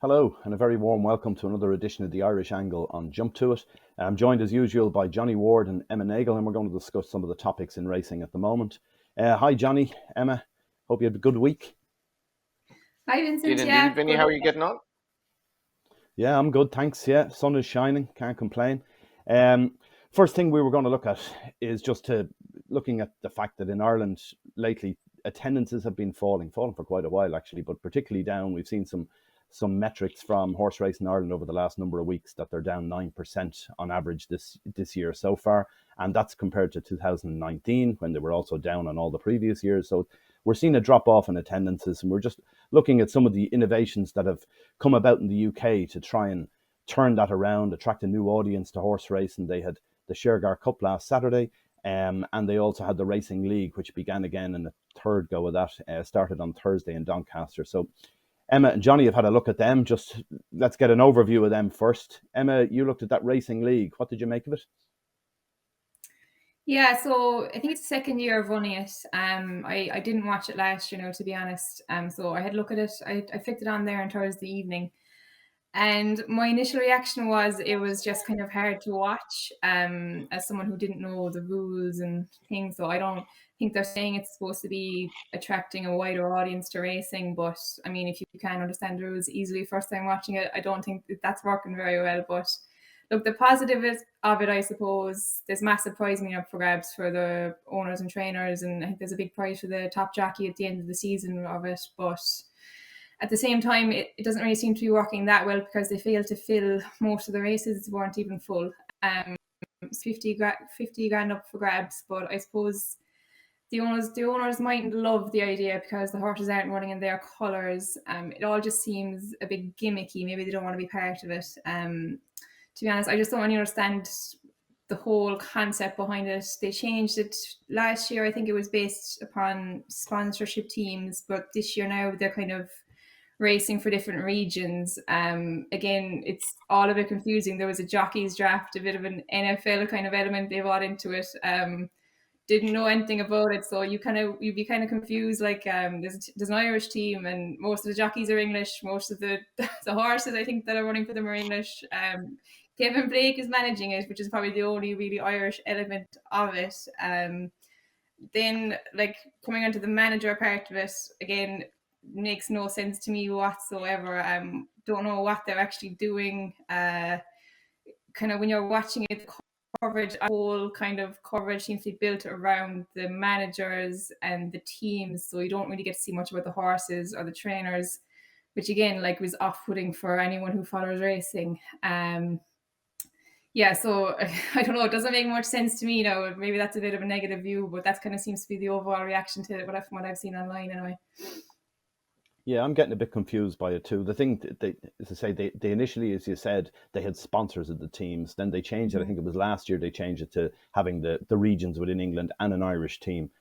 Hello, and a very warm welcome to another edition of the Irish Angle on Jump To It. I'm joined as usual by Johnny Ward and Emma Nagle, and we're going to discuss some of the topics in racing at the moment. Hi, Johnny, Emma. Hope you had a good week. Hi, Vincent. Did indeed, Yeah, Vinny. good. How are you getting on? Yeah, I'm good, thanks. Yeah, sun is shining, can't complain. Um, First thing we were going to look at is looking at the fact that in Ireland lately attendances have been falling for quite a while actually, but particularly down. We've seen some metrics from horse racing in Ireland over the last number of weeks that they're down 9% on average this year so far, and that's compared to 2019 when they were also down on all the previous years. So we're seeing a drop off in attendances, and we're just looking at some of the innovations that have come about in the UK to try and turn that around, attract a new audience to horse racing. They had the Shergar Cup last Saturday, and they also had the Racing League, which began again in the third go of that, started on Thursday in Doncaster. So Emma and Johnny have had a look at them. Just let's get an overview of them first. Emma, you looked at that Racing League. What did you make of it? Yeah, so I think it's the second year of running it. I didn't watch it last year, to be honest. So I had a look at it. I flicked it on there on Thursday evening, and my initial reaction was it was just kind of hard to watch. As someone who didn't know the rules and things, so I don't think they're saying it's supposed to be attracting a wider audience to racing. But I mean, if you can't understand the rules easily first time watching it, I don't think that's working very well. But look, the positive of it, I suppose, there's massive prize money up for grabs for the owners and trainers, and I think there's a big prize for the top jockey at the end of the season of it. But at the same time, it doesn't really seem to be working that well because they failed to fill most of the races weren't even full. It's 50 grand up for grabs, but I suppose the owners mightn't love the idea because the horses aren't running in their colours. It all just seems a bit gimmicky. Maybe they don't want to be part of it. To be honest, I just don't really understand the whole concept behind it. They changed it last year. I think it was based upon sponsorship teams, but this year now they're kind of racing for different regions. Again, it's all a bit confusing. There was a jockeys draft, a bit of an NFL kind of element they brought into it. Didn't know anything about it, so you'd be kind of confused. Like there's an Irish team, and most of the jockeys are English. Most of the the horses I think that are running for them are English. Kevin Blake is managing it, which is probably the only really Irish element of it. Then, like, coming onto the manager part of it, again, makes no sense to me whatsoever. Don't know what they're actually doing. Kind of when you're watching it, coverage, whole kind of coverage seems to be built around the managers and the teams, so you don't really get to see much about the horses or the trainers, which again, like, was off-putting for anyone who follows racing. Yeah, so I don't know. It doesn't make much sense to me now. Maybe that's a bit of a negative view, but that kind of seems to be the overall reaction to it, from what I've seen online anyway. Yeah, I'm getting a bit confused by it too. The thing they, as I say, they initially, as you said, they had sponsors of the teams. Then they changed it. I think it was last year they changed it to having the regions within England and an Irish team.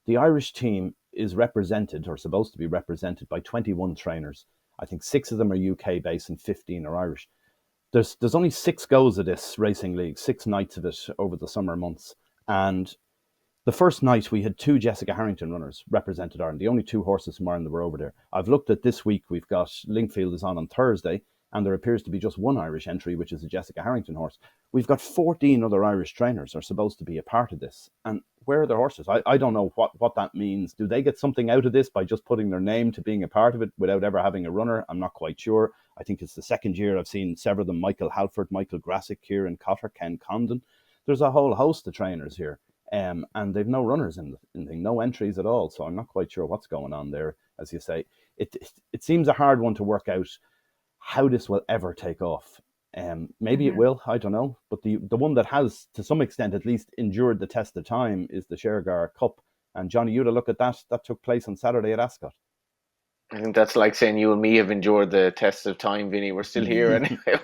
The Irish team is represented or supposed to be represented by 21 trainers. I think 6 of them are UK based and 15 are Irish. There's only 6 goes of this racing league, 6 nights of it over the summer months, and the first night we had 2 Jessica Harrington runners represented Ireland, the only 2 horses from Ireland that were over there. I've looked at this week, we've got Linkfield is on Thursday, and there appears to be just 1 Irish entry, which is a Jessica Harrington horse. We've got 14 other Irish trainers are supposed to be a part of this. And where are their horses? I don't know what that means. Do they get something out of this by just putting their name to being a part of it without ever having a runner? I'm not quite sure. I think it's the second year I've seen several of them: Michael Halford, Michael Grassick, Kieran Cotter, Ken Condon. There's a whole host of trainers here. And they've no runners in the thing, no entries at all. So I'm not quite sure what's going on there. As you say, it seems a hard one to work out how this will ever take off. Maybe it will, I don't know. But the one that has, to some extent at least, endured the test of time is the Shergar Cup. And Johnny, you had a look at that. That took place on Saturday at Ascot. I think that's like saying you and me have endured the test of time, Vinny. We're still here anyway,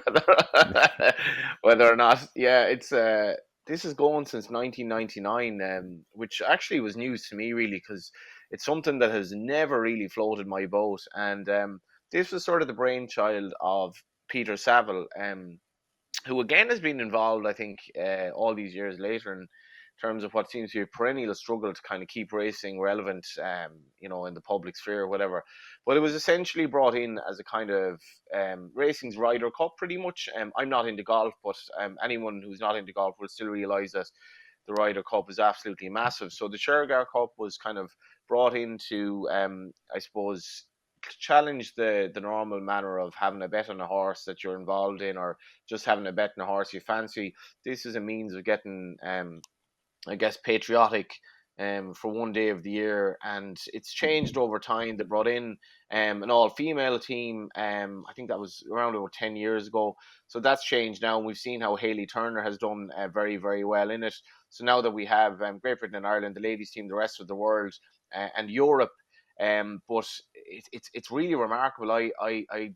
whether or not. Yeah, it's this is going since 1999, which actually was news to me, really, because it's something that has never really floated my boat. And this was sort of the brainchild of Peter Saville, who again has been involved, I think, all these years later. And terms of what seems to be a perennial struggle to kind of keep racing relevant, in the public sphere or whatever. But it was essentially brought in as a kind of racing's Ryder Cup, pretty much. I'm not into golf, but anyone who's not into golf will still realise that the Ryder Cup is absolutely massive. So the Shergar Cup was kind of brought in to, I suppose, challenge the normal manner of having a bet on a horse that you're involved in, or just having a bet on a horse you fancy. This is a means of getting, I guess, patriotic for one day of the year, and it's changed over time. They brought in an all-female team. I think that was around over 10 years ago. So that's changed now, and we've seen how Hayley Turner has done very, very well in it. So now that we have Great Britain and Ireland, the ladies team, the rest of the world, and Europe, but it's really remarkable. I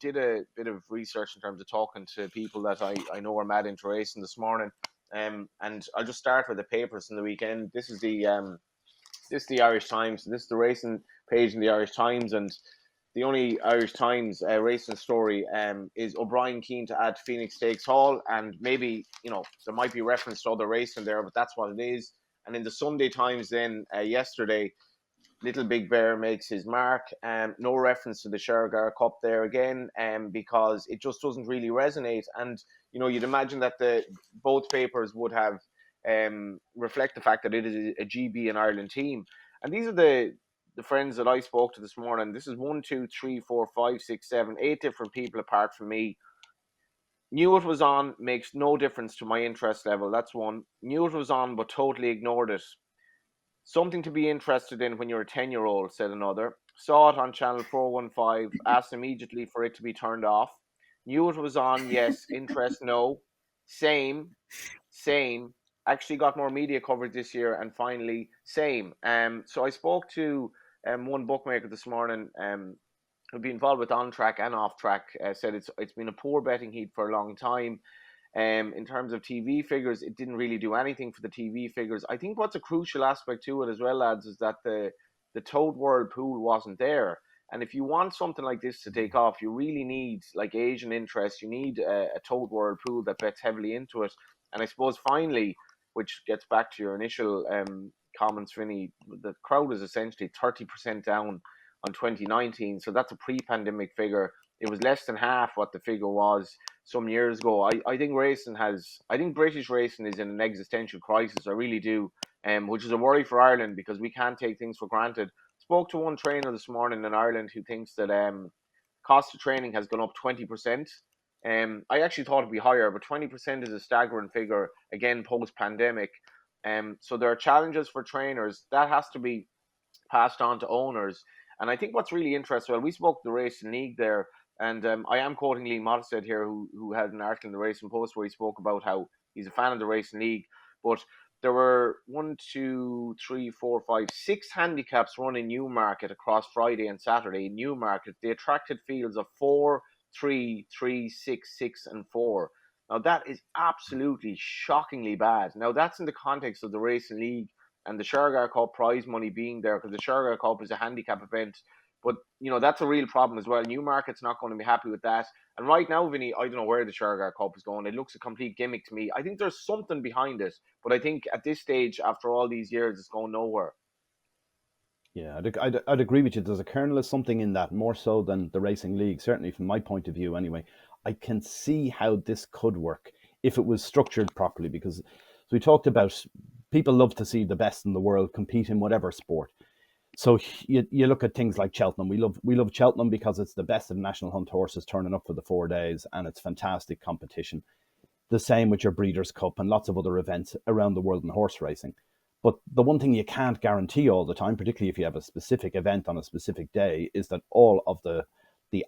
did a bit of research in terms of talking to people that I know are mad into racing this morning. And I'll just start with the papers in the weekend. This is the Irish Times. This is the racing page in the Irish Times, and the only Irish Times racing story is O'Brien keen to add Phoenix Stakes Hall, and maybe there might be reference to other racing there, but that's what it is. And in the Sunday Times then yesterday, Little Big Bear makes his mark. No reference to the Shergar Cup there again, because it just doesn't really resonate. And you'd imagine that both papers would have reflect the fact that it is a GB and Ireland team. And these are the friends that I spoke to this morning. This is 1, 2, 3, 4, 5, 6, 7, 8 different people apart from me. Knew it was on, makes no difference to my interest level. That's one. Knew it was on, but totally ignored it. Something to be interested in when you're a 10-year-old, said another. Saw it on channel 415, asked immediately for it to be turned off. Knew it was on, yes. Interest, no. Same. Actually got more media coverage this year, and finally, same. So I spoke to one bookmaker this morning who'd be involved with on-track and off-track, said it's been a poor betting heat for a long time. In terms of TV figures, it didn't really do anything for the TV figures. I think what's a crucial aspect to it as well, lads, is that the Toad World pool wasn't there. And if you want something like this to take off, you really need like Asian interest. You need a Toad World pool that bets heavily into it. And I suppose finally, which gets back to your initial comments, Vinny, the crowd is essentially 30% down on 2019. So that's a pre-pandemic figure. It was less than half what the figure was some years ago. I think British racing is in an existential crisis. I really do, which is a worry for Ireland because we can't take things for granted. Spoke to one trainer this morning in Ireland who thinks that cost of training has gone up 20%. I actually thought it'd be higher, but 20% is a staggering figure, again, post-pandemic. So there are challenges for trainers. That has to be passed on to owners. And I think what's really interesting, well, we spoke to the Racing League there, and I am quoting Lee Mottestead here, who had an article in the Racing Post where he spoke about how he's a fan of the Racing League. But there were 6 handicaps run in Newmarket across Friday and Saturday. In Newmarket, they attracted fields of 4, 3, 3, 6, 6, and 4. Now, that is absolutely shockingly bad. Now, that's in the context of the Racing League and the Shergar Cup prize money being there, because the Shergar Cup is a handicap event. But, that's a real problem as well. Newmarket's not going to be happy with that. And right now, Vinny, I don't know where the Shergar Cup is going. It looks a complete gimmick to me. I think there's something behind it. But I think at this stage, after all these years, it's going nowhere. Yeah, I'd agree with you. There's a kernel of something in that, more so than the Racing League, certainly from my point of view anyway. I can see how this could work if it was structured properly, because as we talked about, people love to see the best in the world compete in whatever sport. So you look at things like Cheltenham. We love Cheltenham because it's the best of national hunt horses turning up for the 4 days, and it's fantastic competition. The same with your Breeders' Cup and lots of other events around the world in horse racing. But the one thing you can't guarantee all the time, particularly if you have a specific event on a specific day, is that all of the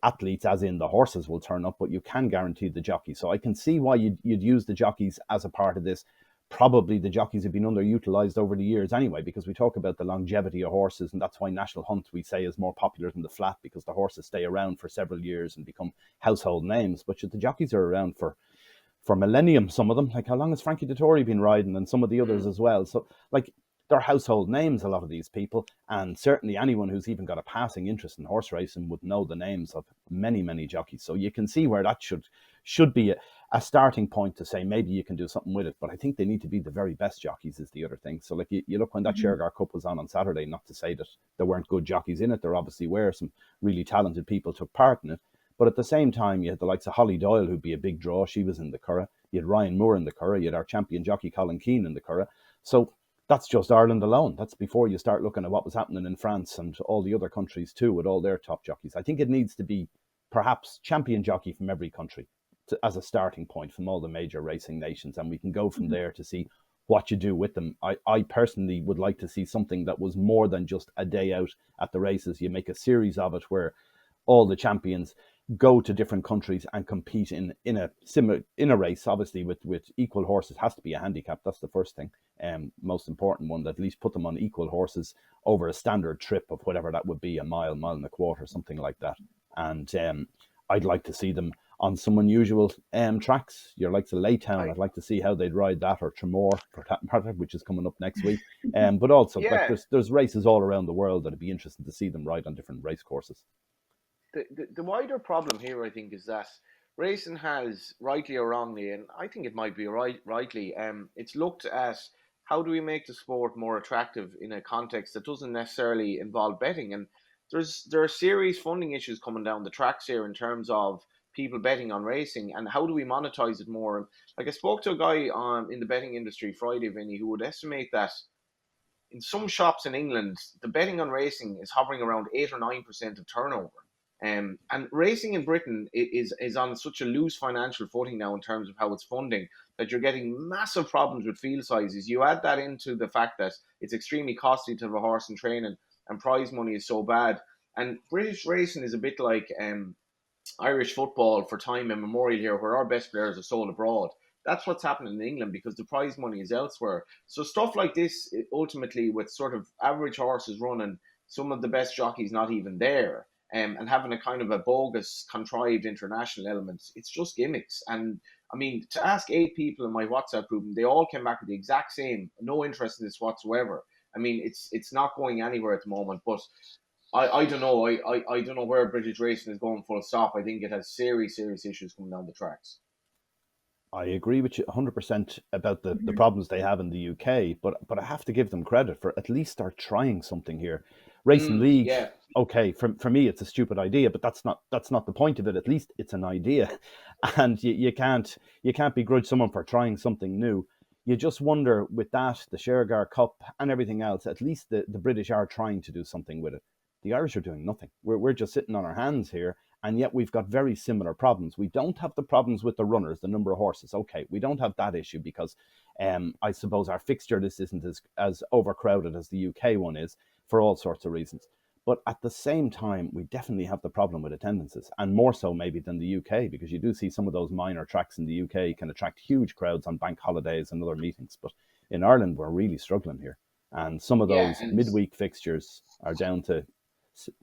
athletes, as in the horses, will turn up, but you can guarantee the jockeys. So I can see why you'd use the jockeys as a part of this. Probably the jockeys have been underutilized over the years anyway, because we talk about the longevity of horses, and that's why National Hunt, we say, is more popular than the flat, because the horses stay around for several years and become household names. But the jockeys are around for millennium, some of them. Like, how long has Frankie Dettori been riding, and some of the others as well? So, like, they're household names, a lot of these people, and certainly anyone who's even got a passing interest in horse racing would know the names of many, many jockeys. So you can see where that should be a starting point to say maybe you can do something with it. But I think they need to be the very best jockeys is the other thing. So like you look when that Shergar Cup was on Saturday, not to say that there weren't good jockeys in it. There obviously were some really talented people took part in it. But at the same time, you had the likes of Holly Doyle, who'd be a big draw. She was in the Curragh. You had Ryan Moore in the Curragh. You had our champion jockey, Colin Keane, in the Curragh. So that's just Ireland alone. That's before you start looking at what was happening in France and all the other countries too, with all their top jockeys. I think it needs to be perhaps champion jockey from every country as a starting point from all the major racing nations. And we can go from there to see what you do with them. I personally would like to see something that was more than just a day out at the races. You make a series of it where all the champions go to different countries and compete in a race, obviously with equal horses. Has to be a handicap. That's the first thing, most important one, that at least put them on equal horses over a standard trip of whatever that would be, a mile and a quarter, something like that. And I'd like to see them on some unusual tracks. You're like the Laytown. I'd like to see how they'd ride that, or Tremor, for that matter, which is coming up next week. But also, Yeah. like there's races all around the world that'd be interesting to see them ride on different race courses. The wider problem here, I think, is that racing has, rightly or wrongly, and I think it might be rightly, it's looked at how do we make the sport more attractive in a context that doesn't necessarily involve betting. And there are serious funding issues coming down the tracks here in terms of people betting on racing, and how do we monetize it more. Like, I spoke to a guy in the betting industry Friday, Vinny, who would estimate that in some shops in England, the betting on racing is hovering around 8 or 9% of turnover. And racing in Britain is on such a loose financial footing now in terms of how it's funding, that you're getting massive problems with field sizes. You add that into the fact that it's extremely costly to have a horse in training, and prize money is so bad. And British racing is a bit like Irish football for time immemorial here, where our best players are sold abroad. That's what's happening in England because the prize money is elsewhere. So stuff like this, ultimately, with sort of average horses running, some of the best jockeys not even there, and having a kind of a bogus, contrived international element, it's just gimmicks. And I mean, to ask 8 people in my WhatsApp group, and they all came back with the exact same, no interest in this whatsoever. I mean, it's not going anywhere at the moment. But I don't know. I don't know where British racing is going full stop. I think it has serious issues coming down the tracks. I agree with you 100% about the problems they have in the UK, but I have to give them credit for at least start trying something here. Racing League, Yeah. okay, for me it's a stupid idea, but that's not the point of it. At least it's an idea, and you can't begrudge someone for trying something new. You just wonder with that, the Shergar Cup and everything else, at least the British are trying to do something with it. The Irish are doing nothing. We're just sitting on our hands here, and yet we've got very similar problems. We don't have the problems with the runners, the number of horses. Okay, we don't have that issue because I suppose our fixture list isn't as overcrowded as the UK one is for all sorts of reasons. But at the same time, we definitely have the problem with attendances, and more so maybe than the UK, because you do see some of those minor tracks in the UK can attract huge crowds on bank holidays and other meetings. But in Ireland, we're really struggling here. And some of those midweek fixtures are down to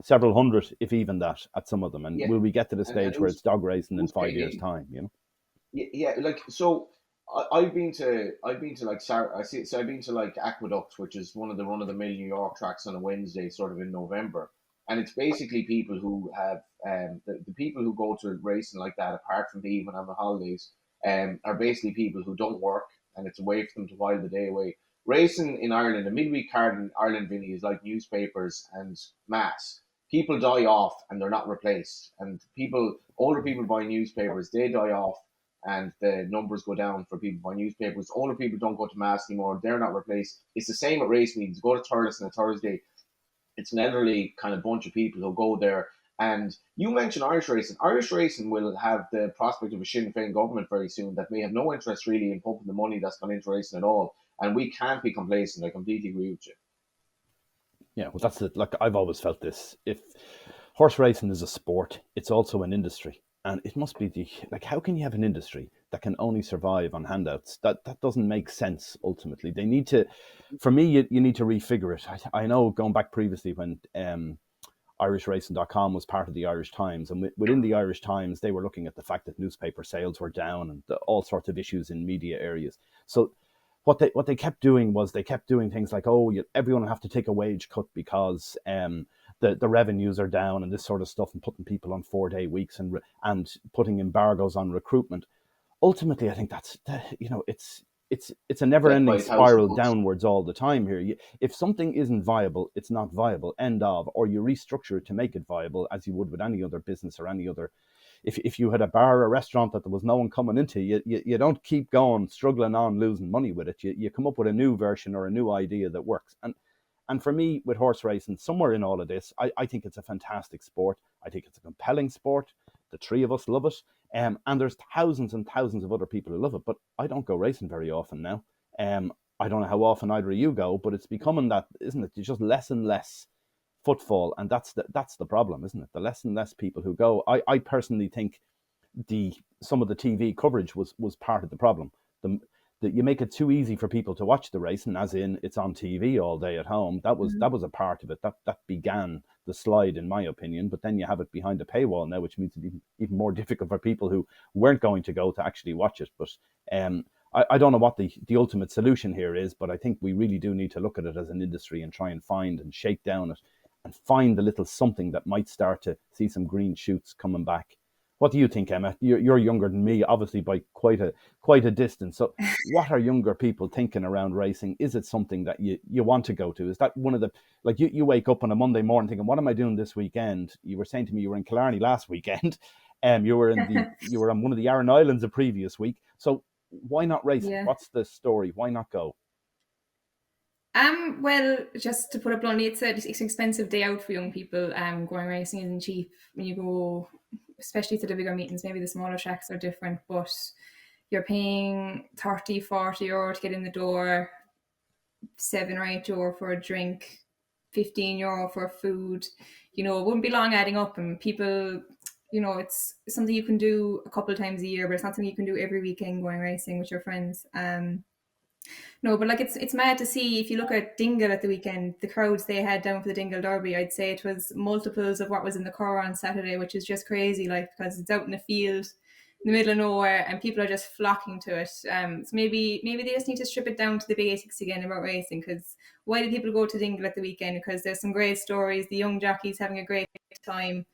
several hundred, if even that, at some of them. And will we get to the stage where it's dog racing in 5 years' time? You know? Yeah, like so. I've been to like I've been to like Aqueduct, which is one of the run-of-the-mill New York tracks on a Wednesday, sort of in November, and it's basically people who have the people who go to racing like that, apart from being on the holidays, are basically people who don't work, and it's a way for them to while the day away. Racing in Ireland, a midweek card in Ireland, Vinny, is like newspapers and mass. People die off and they're not replaced, and older people buy newspapers, they die off, and the numbers go down for people buying newspapers. Older people don't go to mass anymore; they're not replaced. It's the same at race meetings. Go to Thurles on a Thursday. It's an elderly kind of bunch of people who go there. And you mentioned Irish racing. Irish racing will have the prospect of a Sinn Féin government very soon that may have no interest really in pumping the money that's gone into racing at all. And we can't be complacent. I completely agree with you. Yeah, well, that's it. Like, I've always felt this. If horse racing is a sport, it's also an industry. And it must be how can you have an industry that can only survive on handouts? That doesn't make sense, ultimately. They need to, for me, you need to refigure it. I know going back previously when IrishRacing.com was part of the Irish Times, and within the Irish Times, they were looking at the fact that newspaper sales were down and all sorts of issues in media areas. So what they kept doing was they kept doing things like, everyone will have to take a wage cut because the revenues are down and this sort of stuff, and putting people on 4-day weeks and putting embargoes on recruitment. ultimately, I think that's it's a Death by never-ending a thousand spiral cuts. downwards all the time here. If something isn't viable, it's not viable. End of. Or you restructure it to make it viable, as you would with any other business or any other. If you had a bar or a restaurant that there was no one coming into, you don't keep going, struggling on, losing money with it. You come up with a new version or a new idea that works. And for me, with horse racing, somewhere in all of this, I think it's a fantastic sport. I think it's a compelling sport. The three of us love it. And there's thousands and thousands of other people who love it. But I don't go racing very often now. I don't know how often either of you go, but it's becoming that, isn't it? It's just less and less footfall. And that's the problem, isn't it? The less and less people who go. I personally think some of the TV coverage was part of the problem. That you make it too easy for people to watch the racing, as in it's on TV all day at home. That was a part of it. That began the slide, in my opinion. But then you have it behind a paywall now, which makes it even more difficult for people who weren't going to go to actually watch it. But I don't know what the ultimate solution here is, but I think we really do need to look at it as an industry and try and find and shake down it and find a little something that might start to see some green shoots coming back. What do you think, Emma? You're younger than me, obviously by quite a distance. So, what are younger people thinking around racing? Is it something that you want to go to? Is that one of the, like, you wake up on a Monday morning thinking, what am I doing this weekend? You were saying to me you were in Killarney last weekend, you were on one of the Aran Islands the previous week. So why not racing? Yeah. What's the story? Why not go? Well, just to put it bluntly, it's an expensive day out for young people. Going racing isn't cheap when you go, especially to the bigger meetings. Maybe the smaller tracks are different, but you're paying 30, 40 euro to get in the door, 7 or 8 euro for a drink, 15 euro for food. It wouldn't be long adding up, and people, it's something you can do a couple of times a year, but it's not something you can do every weekend going racing with your friends. No, but like it's mad to see. If you look at Dingle at the weekend, the crowds they had down for the Dingle Derby, I'd say it was multiples of what was in the car on Saturday, which is just crazy. Like, because it's out in the field, in the middle of nowhere, and people are just flocking to it. So maybe they just need to strip it down to the basics again about racing. Because why do people go to Dingle at the weekend? Because there's some great stories. The young jockeys having a great time.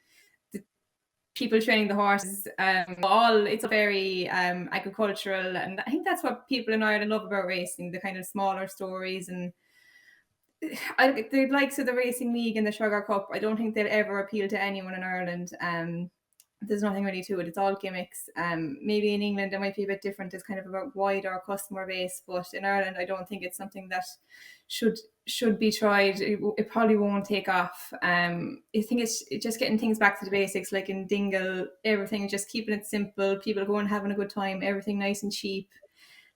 People training the horses, it's very agricultural, and I think that's what people in Ireland love about racing, the kind of smaller stories. And the likes of the Racing League and the Shergar Cup, I don't think they'll ever appeal to anyone in Ireland. There's nothing really to it. It's all gimmicks. Maybe in England it might be a bit different. It's kind of about wider customer base, but in Ireland I don't think it's something that should be tried. It probably won't take off. I think it's just getting things back to the basics, like in Dingle, everything, just keeping it simple, people going having a good time, everything nice and cheap.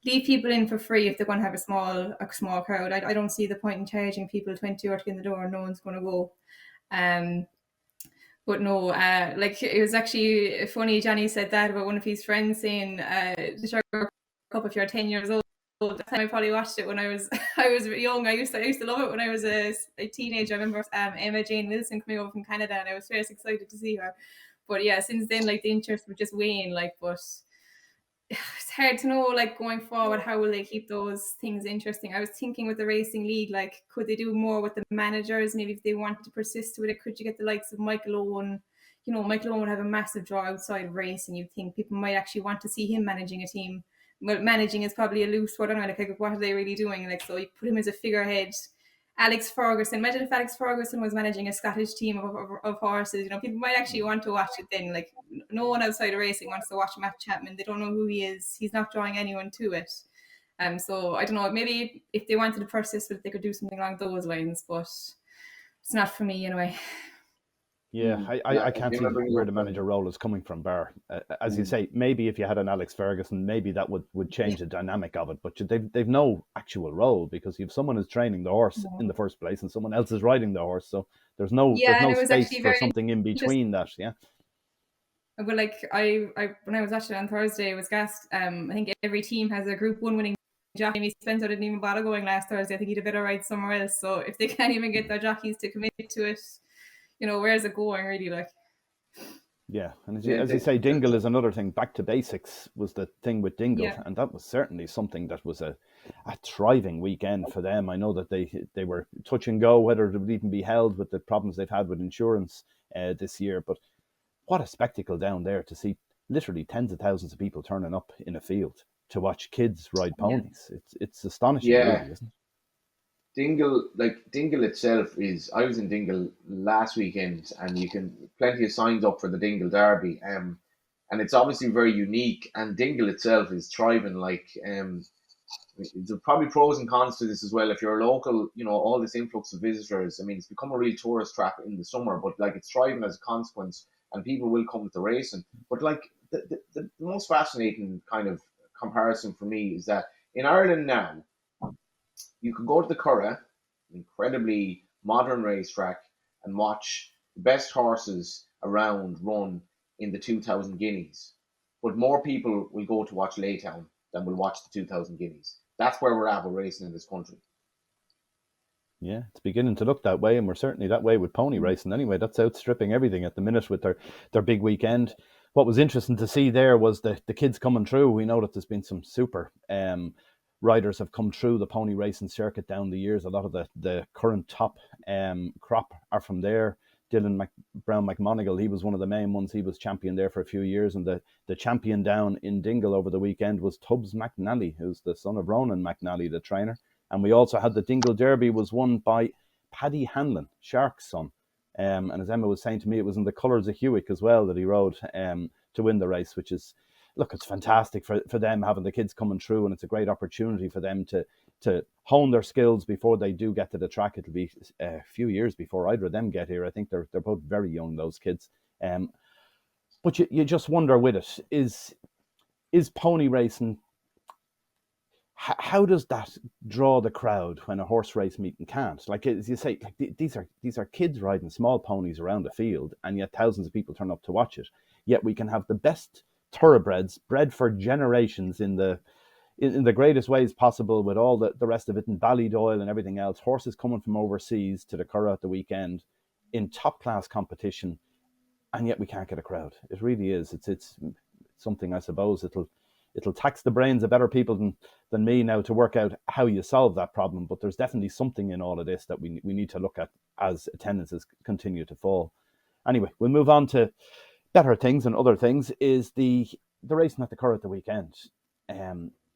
Leave people in for free if they're going to have a small crowd. I don't see the point in charging people 20 euro to get in the door. No one's going to go. But no, like, it was actually funny. Johnny said that about one of his friends saying, the Sugar Cup, if you're 10 years old. That time I probably watched it when I was young. I used to love it when I was a teenager. I remember Emma Jane Wilson coming over from Canada, and I was very excited to see her. But yeah, since then, like, the interest would just wane. Like, but it's hard to know, like, going forward, how will they keep those things interesting. I was thinking with the Racing League, like, could they do more with the managers? Maybe if they wanted to persist with it, could you get the likes of Michael Owen? Michael Owen would have a massive draw outside of racing. You'd think people might actually want to see him managing a team. Well, managing is probably a loose word. I don't know, like, what are they really doing? Like, so you put him as a figurehead. Alex Ferguson. Imagine if Alex Ferguson was managing a Scottish team of horses. People might actually want to watch it then. Like, no one outside of racing wants to watch Matt Chapman. They don't know who he is. He's not drawing anyone to it. So I don't know. Maybe if they wanted to persist with it, they could do something along those lines. But it's not for me anyway. Yeah, I can't see where the manager role is coming from, Bar. As you say, maybe if you had an Alex Ferguson, maybe that would change the dynamic of it. But they've no actual role, because you've someone who's training the horse in the first place and someone else is riding the horse. So there's no space for something in between that. Yeah. But like, I when I was watching it on Thursday, I was gassed. I think every team has a Group 1 winning jockey. Spencer didn't even bother going last Thursday. I think he'd a better ride somewhere else. So if they can't even get their jockeys to commit to it, where's it going really, like? Yeah, and as you say, Dingle is another thing. Back to basics was the thing with Dingle, and that was certainly something that was a thriving weekend for them. I know that they were touch and go whether it would even be held with the problems they've had with insurance this year, but what a spectacle down there to see literally tens of thousands of people turning up in a field to watch kids ride Yeah. ponies. It's astonishing, Yeah, really, isn't it? Dingle itself is. I was in Dingle last weekend, and you can plenty of signs up for the Dingle Derby. And it's obviously very unique. And Dingle itself is thriving. There's probably pros and cons to this as well. If you're a local, all this influx of visitors. I mean, it's become a real tourist trap in the summer, but like it's thriving as a consequence, and people will come to racing. But like the most fascinating kind of comparison for me is that in Ireland now, you can go to the Curragh, an incredibly modern racetrack, and watch the best horses around run in the 2000 Guineas. But more people will go to watch Laytown than will watch the 2000 Guineas. That's where we're at with racing in this country. Yeah, it's beginning to look that way, and we're certainly that way with pony racing anyway. That's outstripping everything at the minute with their big weekend. What was interesting to see there was the kids coming through. We know that there's been some super riders have come through the pony racing circuit down the years. A lot of the current top crop are from there. Brown McMonigal, he was one of the main ones. He was champion there for a few years, and the champion down in Dingle over the weekend was Tubbs McNally, who's the son of Ronan McNally, the trainer. And we also had the Dingle Derby was won by Paddy Hanlon, Shark's son. And as Emma was saying to me, it was in the colours of Hewick as well that he rode to win the race, which is, look, it's fantastic for them having the kids coming through, and it's a great opportunity for them to hone their skills before they do get to the track. It'll be a few years before either of them get here. I think they're both very young, those kids. But you just wonder with it, is pony racing, how does that draw the crowd when a horse race meeting can't? Like, as you say, like these are kids riding small ponies around a field, and yet thousands of people turn up to watch it. Yet we can have the best thoroughbreds bred for generations in the greatest ways possible, with all the rest of it in Ballydoyle and everything else. Horses coming from overseas to the Curragh at the weekend in top class competition, and yet we can't get a crowd. It really is. It's something, I suppose, it'll tax the brains of better people than me now to work out how you solve that problem. But there's definitely something in all of this that we need to look at as attendances continue to fall. Anyway, we'll move on to better things and other things. Is the racing at the Curragh at the weekend.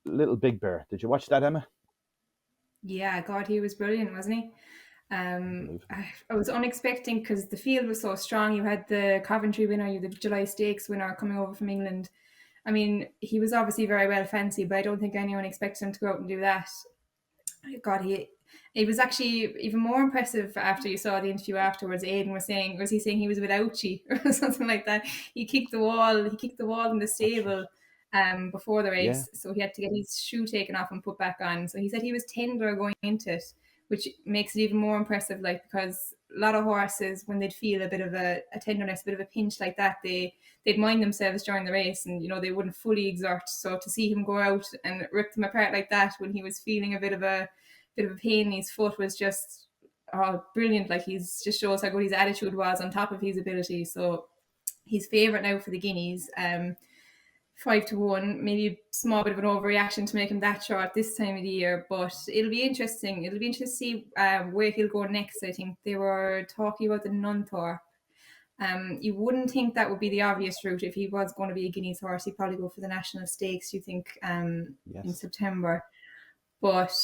Little Big Bear. Did you watch that, Emma? Yeah, God, he was brilliant, wasn't he? I was unexpecting because the field was so strong. You had the Coventry winner, you had the July Stakes winner coming over from England. I mean, he was obviously very well fancied, but I don't think anyone expected him to go out and do that. God, it was actually even more impressive after you saw the interview afterwards. Aidan was he saying he was a bit ouchy or something like that? He kicked the wall in the stable before the Yeah. race, so he had to get his shoe taken off and put back on. So he said he was tender going into it, which makes it even more impressive, like, because a lot of horses, when they'd feel a bit of a tenderness, a bit of a pinch like that, they'd mind themselves during the race, and they wouldn't fully exert. So to see him go out and rip them apart like that when he was feeling a bit of a pain in his foot was just brilliant. Like, he's just shows how good his attitude was on top of his ability. So he's favourite now for the Guineas. 5-1, maybe a small bit of an overreaction to make him that short this time of the year, but it'll be interesting. It'll be interesting to see where he'll go next. I think they were talking about the Nunthorpe. You wouldn't think that would be the obvious route if he was going to be a Guineas horse. He'd probably go for the National Stakes, you think, in Yes. September. But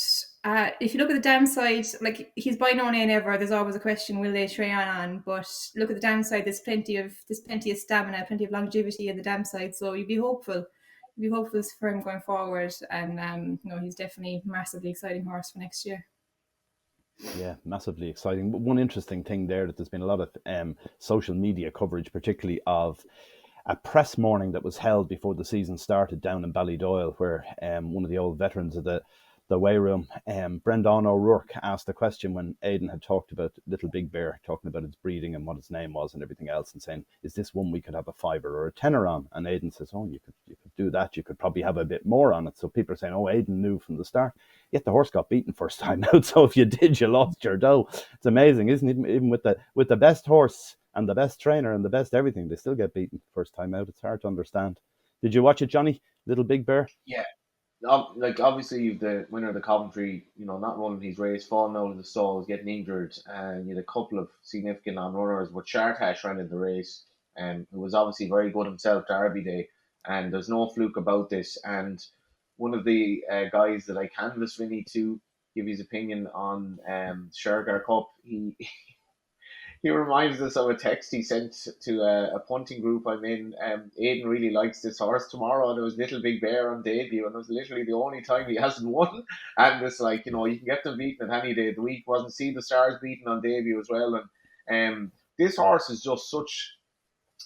if you look at the downside, like, he's by no name ever. There's always a question: will they try on? But look at the downside. There's plenty of stamina, plenty of longevity in the downside. So you'd be hopeful. You'd be hopeful for him going forward. And he's definitely a massively exciting horse for next year. Yeah, massively exciting. But one interesting thing there, that there's been a lot of social media coverage, particularly of a press morning that was held before the season started down in Ballydoyle, where one of the old veterans of the weigh room, Brendan O'Rourke, asked a question when Aidan had talked about Little Big Bear, talking about its breeding and what its name was and everything else, and saying, is this one we could have a fiver or a tenner on? And Aidan says, oh, you could do that. You could probably have a bit more on it. So people are saying, oh, Aidan knew from the start. Yet the horse got beaten first time out. So if you did, you lost your dough. It's amazing, isn't it? Even with the best horse and the best trainer and the best everything, they still get beaten first time out. It's hard to understand. Did you watch it, Johnny? Little Big Bear? Yeah. Like, obviously you've the winner of the Coventry, not running his race, falling out of the stalls, getting injured, and you had a couple of significant non-runners. But Shartash ran in the race, and who was obviously very good himself, Derby Day. and there's no fluke about this. And one of the guys that I canvassed Vinny to give his opinion on Shergar Cup, he reminds us of a text he sent to a punting group I'm in. Aidan really likes this horse tomorrow, and it was Little Big Bear on debut, and it was literally the only time he hasn't won. And it's like, you can get them beaten at any day of the week. Wasn't See the Stars beaten on debut as well, and this horse is just such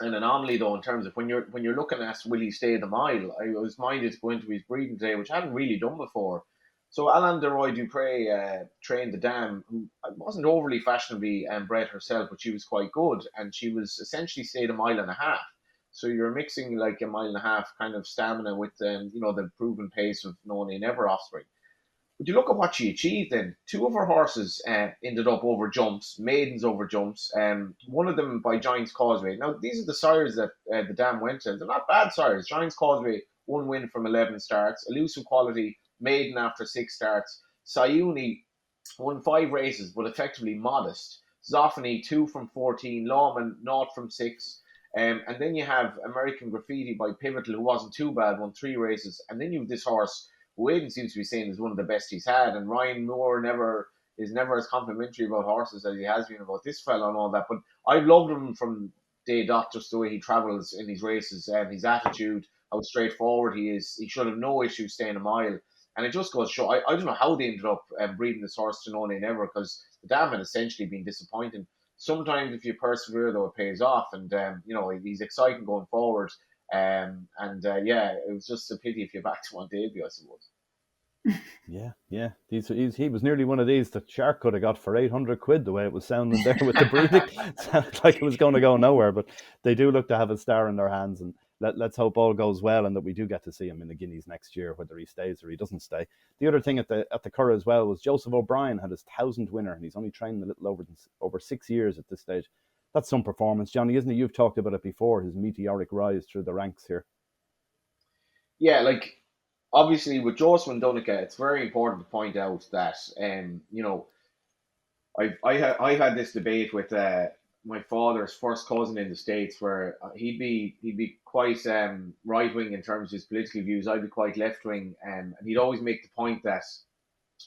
an anomaly though, in terms of when you're looking at will he stay the mile. I was minded to go into his breeding today, which I hadn't really done before. So Alain de Roy Dupre trained the dam, who wasn't overly fashionably bred herself, but she was quite good, and she was essentially stayed a mile and a half. So you're mixing like a mile and a half kind of stamina with the proven pace of No Nay Never offspring. But you look at what she achieved then. Two of her horses ended up over jumps, maidens over jumps, one of them by Giant's Causeway. Now, these are the sires that the dam went to. They're not bad sires. Giant's Causeway, 1 win from 11 starts. Elusive Quality, maiden after 6 starts. Sayuni won 5 races, but effectively modest. Zoffany, 2 from 14. Lawman, 0 from 6. And then you have American Graffiti by Pivotal, who wasn't too bad, won 3 races. And then you have this horse, Wade seems to be saying is one of the best he's had, and Ryan Moore is never as complimentary about horses as he has been about this fella and all that. But I've loved him from day dot, just the way he travels in his races and his attitude, how straightforward he is. He should have no issue staying a mile, and it just goes to show. I don't know how they ended up breeding this horse to No Nay Never, because the dam had essentially been disappointing. Sometimes if you persevere, though, it pays off, and he's exciting going forward. Yeah, it was just a pity if you backed him on debut, I suppose. Yeah. He was nearly one of these that Shark could have got for 800 quid, the way it was sounding there with the breeding. It sounded like it was going to go nowhere, but they do look to have a star in their hands, and let's hope all goes well and that we do get to see him in the Guineas next year, whether he stays or he doesn't stay. The other thing at the Curragh as well was Joseph O'Brien had his 1,000th winner, and he's only trained a little over 6 years at this stage. That's some performance, Johnny, isn't it? You've talked about it before, his meteoric rise through the ranks here. Yeah, like obviously with Joseph and Donica, it's very important to point out that I had this debate with my father's first cousin in the States, where he'd be quite right wing in terms of his political views. I'd be quite left wing, and he'd always make the point that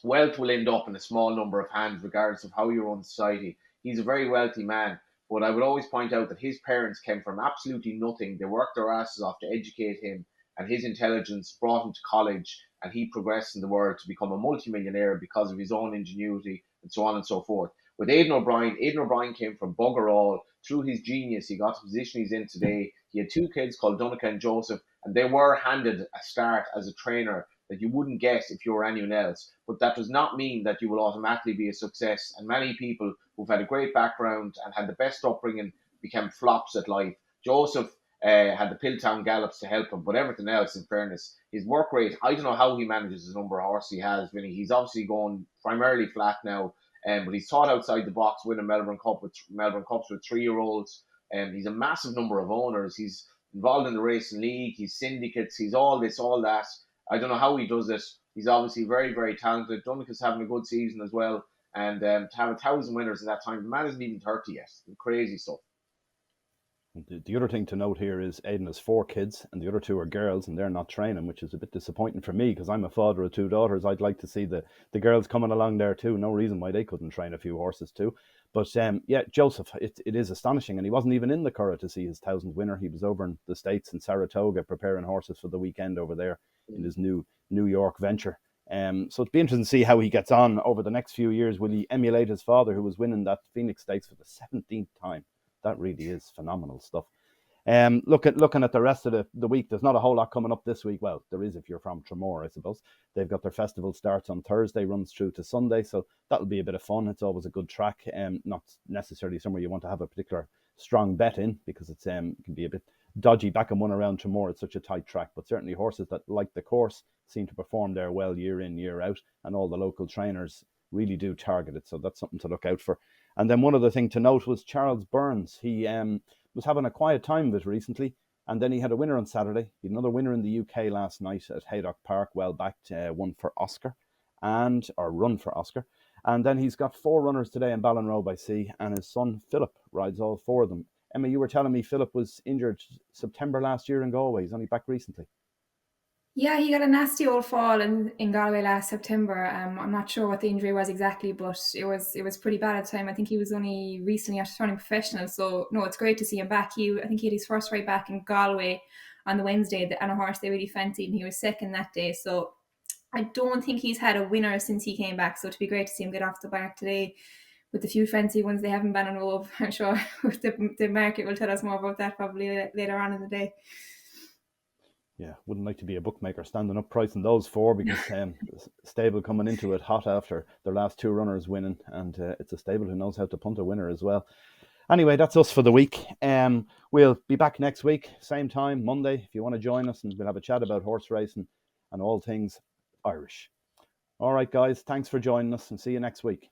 wealth will end up in a small number of hands, regardless of how you run society. He's a very wealthy man, but I would always point out that his parents came from absolutely nothing. They worked their asses off to educate him, and his intelligence brought him to college, and he progressed in the world to become a multimillionaire because of his own ingenuity and so on and so forth. With Aidan O'Brien came from bugger all. Through his genius, he got the position he's in today. He had 2 kids called Donica and Joseph, and they were handed a start as a trainer that you wouldn't get if you were anyone else. But that does not mean that you will automatically be a success. And many people who've had a great background and had the best upbringing became flops at life. Joseph had the Pilltown Gallops to help him, but everything else, in fairness, his work rate, I don't know how he manages the number of horses he has, Vinny. He's obviously going primarily flat now, but he's taught outside the box, winning Melbourne Cups with 3-year-olds. He's a massive number of owners. He's involved in the racing league. He's syndicates. He's all this, all that. I don't know how he does it. He's obviously very, very talented. Donica's having a good season as well. And to have 1,000 winners in that time, the man isn't even 30 yet. Crazy stuff. The other thing to note here is Aidan has 4 kids, and the other 2 are girls, and they're not training, which is a bit disappointing for me, because I'm a father of 2 daughters. I'd like to see the girls coming along there too. No reason why they couldn't train a few horses too. But Joseph, it is astonishing, and he wasn't even in the Curragh to see his 1,000th winner. He was over in the States in Saratoga preparing horses for the weekend over there in his new New York venture. So it'd be interesting to see how he gets on over the next few years. Will he emulate his father, who was winning that Phoenix Stakes for the 17th time? That really is phenomenal stuff. Looking at the rest of the week, there's not a whole lot coming up this week. Well, there is if you're from Tramore, I suppose. They've got their festival starts on Thursday, runs through to Sunday, so that'll be a bit of fun. It's always a good track, not necessarily somewhere you want to have a particular strong bet in, because it's can be a bit dodgy back and one around Tramore. It's such a tight track, but certainly horses that like the course seem to perform there well year in, year out, and all the local trainers really do target it, so that's something to look out for. And then one other thing to note was Charles Burns. He was having a quiet time of it recently, and then he had a winner on Saturday. He had another winner in the UK last night at Haydock Park, well backed, run for Oscar. And then he's got 4 runners today in Ballinrobe by Sea, and his son Philip rides all 4 of them. Emma, you were telling me Philip was injured September last year in Galway. He's only back recently. Yeah, he got a nasty old fall in Galway last September. I'm not sure what the injury was exactly, but it was pretty bad at the time. I think he was only recently after turning professional. So no, it's great to see him back. I think he had his first ride back in Galway on the Wednesday, and a horse they really fancied, and he was second that day. So I don't think he's had a winner since he came back. So it'd be great to see him get off the mark today with the few fancy ones they haven't been on roll. I'm sure the market will tell us more about that probably later on in the day. Yeah, wouldn't like to be a bookmaker standing up pricing those four, because stable coming into it hot after their last two runners winning, and it's a stable who knows how to punt a winner as well. Anyway, that's us for the week. We'll be back next week, same time, Monday, if you want to join us, and we'll have a chat about horse racing and all things Irish. All right, guys, thanks for joining us, and see you next week.